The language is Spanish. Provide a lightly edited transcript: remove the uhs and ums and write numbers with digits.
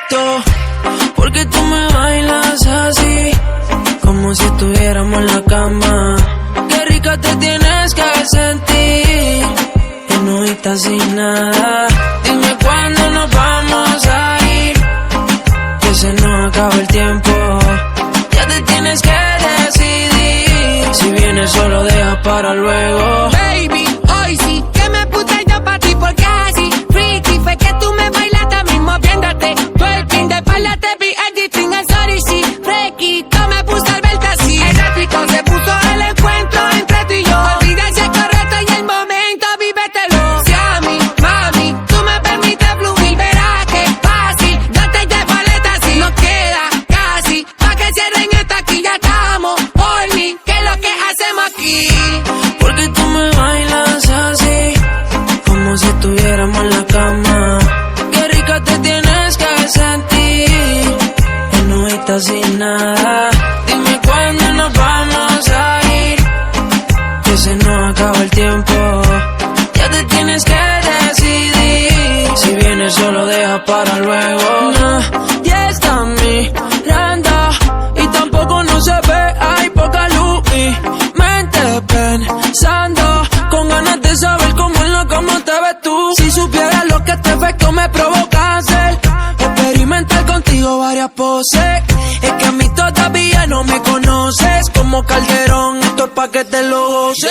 adicto, porque tú me bailas así, como si estuviéramos en la cama. Qué rica te tienes que sentir, en ahorita sin nada. Dime cuándo nos vamos a ir, que se nos acaba el tiempo. Ya te tienes que decidir, si vienes solo deja para luego. Baby, hoy sí que me puse yo pa' ti porque así freaky fue que tú me bailaste mismo viéndote. Twerking de espalda te vi editing el sorry sí. Freaky, tú me puse al verte así. El épico se puso el encuentro entre tú y yo. Olvida si es correcto y el momento vívetelo. Si a mí, mami, tú me permites fluir, verás que fácil. Yo te llevo a letra si nos queda casi. Pa' que cierren esta aquí ya estamos. Horny, ¿qué es lo que hacemos aquí? Porque tú me bailas así, como si estuviéramos en la cama. Qué rica te tienes que sentir, en ahorita sin nada. Dime cuándo nos vamos a ir, que se nos acaba el tiempo. Ya te tienes que decidir, si vienes solo deja para luego. Nadie está mirando y tampoco no se ve, hay poca luz. Mi mente pensando, con ganas de saber cómo en la cama te ves tú. Si supieras lo que este efecto me provoca hacer, experimentar contigo varias poses. Es que a mí todavía no me conoces, como Calderón, esto es pa' que te lo goces.